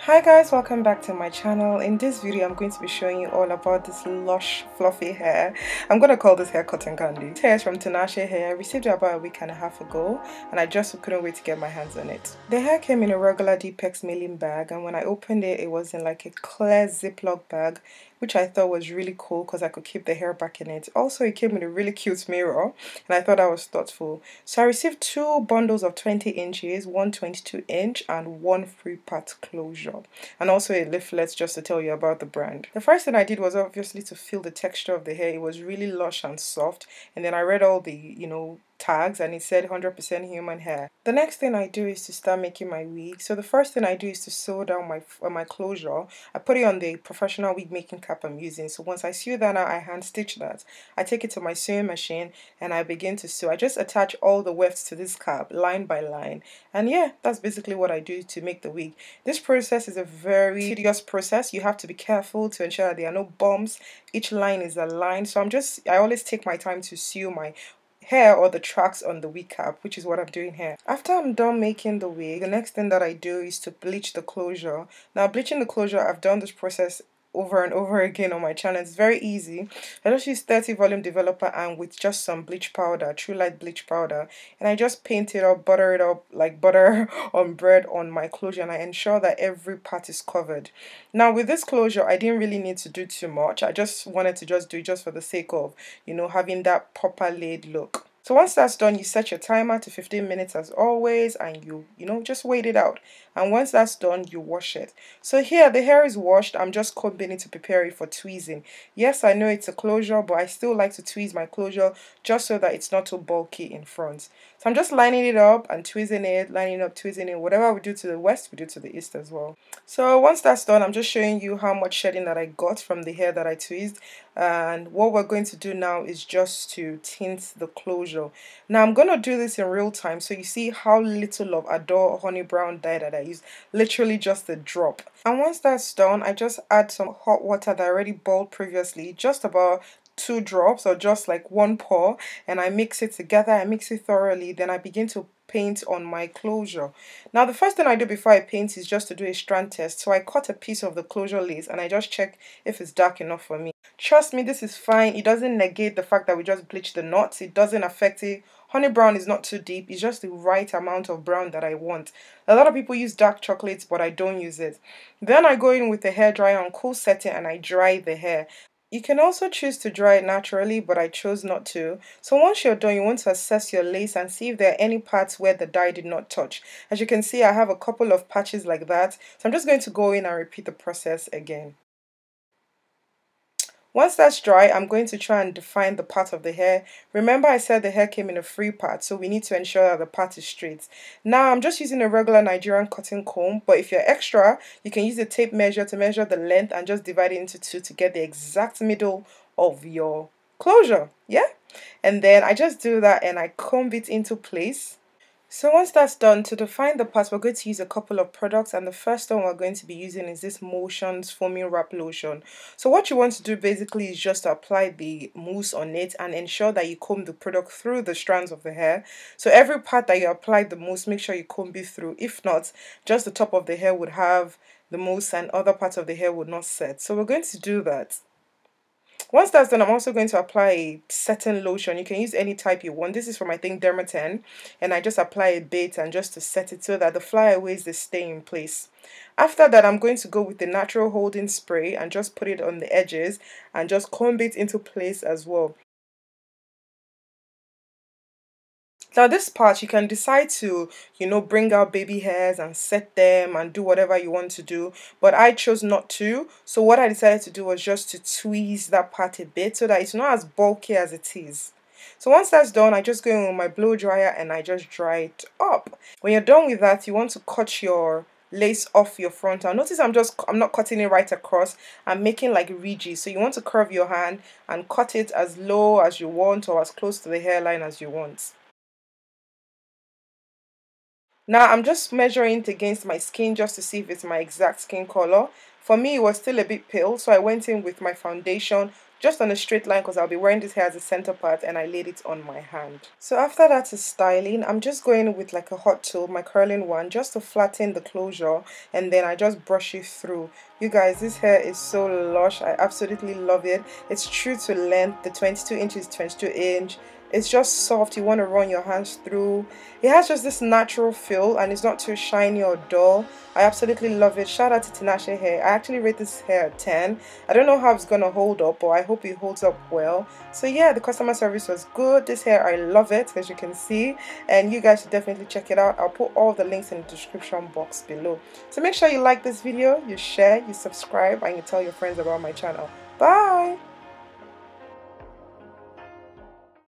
Hi guys, welcome back to my channel. In this video I'm going to be showing you all about this Lush fluffy hair. I'm going to call this hair cotton candy. This hair is from Tinashe hair. I received it about a week and a half ago and I just couldn't wait to get my hands on it. The hair came in a regular Deepex mailing bag, and when I opened it, it was in like a clear Ziploc bag, which I thought was really cool because I could keep the hair back in it. Also, it came with a really cute mirror and I thought that was thoughtful. So I received two bundles of 20 inches, one 22-inch and one 3-part closure, and also a leaflet just to tell you about the brand. The first thing I did was obviously to feel the texture of the hair. It was really lush and soft, and then I read all the tags and it said 100% human hair. The next thing I do is to start making my wig. So the first thing I do is to sew down my closure. I put it on the professional wig making cap I'm using. So once I sew that out, I hand stitch that. I take it to my sewing machine and I begin to sew. I just attach all the wefts to this cap line by line, and yeah, that's basically what I do to make the wig. This process is a very tedious process. You have to be careful to ensure that there are no bumps. Each line is aligned. So I always take my time to sew my hair or the tracks on the wig cap, which is what I'm doing here. After I'm done making the wig, the next thing that I do is to bleach the closure. Now, bleaching the closure, I've done this process over and over again on my channel. It's very easy. I just use 30 volume developer and with just some bleach powder, Trulites bleach powder, and I just paint it up, butter it up like butter on bread on my closure, and I ensure that every part is covered. Now with this closure, I didn't really need to do too much. I just wanted to just do it just for the sake of, having that proper laid look. So once that's done, you set your timer to 15 minutes as always, and you just wait it out. And once that's done, you wash it. So here, the hair is washed. I'm just combing it to prepare it for tweezing. Yes, I know it's a closure, but I still like to tweeze my closure just so that it's not too bulky in front. So I'm just lining it up and tweezing it, lining up, tweezing it. Whatever we do to the west, we do to the east as well. So once that's done, I'm just showing you how much shedding that I got from the hair that I tweezed. And what we're going to do now is just to tint the closure. Now I'm going to do this in real time, so you see how little of Adore honey brown dye that I use, literally just a drop. And once that's done, I just add some hot water that I already boiled previously, just about 2 drops or just like 1 pour, and I mix it together. I mix it thoroughly, then I begin to paint on my closure. Now the first thing I do before I paint is just to do a strand test. So I cut a piece of the closure lace and I just check if it's dark enough for me. Trust me, this is fine. It doesn't negate the fact that we just bleached the knots. It doesn't affect it. Honey brown is not too deep. It's just the right amount of brown that I want. A lot of people use dark chocolates, but I don't use it. Then I go in with the hair dryer on cool setting and I dry the hair. You can also choose to dry it naturally, but I chose not to. So once you're done, you want to assess your lace and see if there are any parts where the dye did not touch. As you can see, I have a couple of patches like that. So I'm just going to go in and repeat the process again. Once that's dry, I'm going to try and define the part of the hair. Remember I said the hair came in a 3-part, so we need to ensure that the part is straight. Now I'm just using a regular Nigerian cotton comb, but if you're extra, you can use a tape measure to measure the length and just divide it into 2 to get the exact middle of your closure. Yeah? And then I just do that and I comb it into place. So once that's done, to define the parts, we're going to use a couple of products, and the first one we're going to be using is this Motions Foaming Wrap Lotion. So what you want to do basically is just to apply the mousse on it and ensure that you comb the product through the strands of the hair. So every part that you apply the mousse, make sure you comb it through. If not, just the top of the hair would have the mousse and other parts of the hair would not set. So we're going to do that. Once that's done, I'm also going to apply a setting lotion. You can use any type you want. This is from, I think, Dermaten. And I just apply a bit and just to set it so that the flyaways, they stay in place. After that, I'm going to go with the natural holding spray and just put it on the edges and just comb it into place as well. Now this part, you can decide to, bring out baby hairs and set them and do whatever you want to do. But I chose not to. So what I decided to do was just to tweeze that part a bit so that it's not as bulky as it is. So once that's done, I just go in with my blow dryer and I just dry it up. When you're done with that, you want to cut your lace off your frontal. Notice I'm not cutting it right across. I'm making like ridges. So you want to curve your hand and cut it as low as you want or as close to the hairline as you want. Now I'm just measuring it against my skin just to see if it's my exact skin color. For me, it was still a bit pale, so I went in with my foundation just on a straight line because I'll be wearing this hair as a center part, and I laid it on my hand. So after that is styling. I'm just going with like a hot tool, my curling one, just to flatten the closure, and then I just brush it through. You guys, this hair is so lush. I absolutely love it. It's true to length. The 22 inches, 22 inch. It's just soft. You want to run your hands through. It has just this natural feel, and it's not too shiny or dull. I absolutely love it. Shout out to Tinashe hair. I actually rate this hair a 10. I don't know how it's gonna hold up, but I hope it holds up well. So yeah, the customer service was good. This hair, I love it, as you can see, and you guys should definitely check it out. I'll put all the links in the description box below. So make sure you like this video, you share, you subscribe, and you tell your friends about my channel. Bye.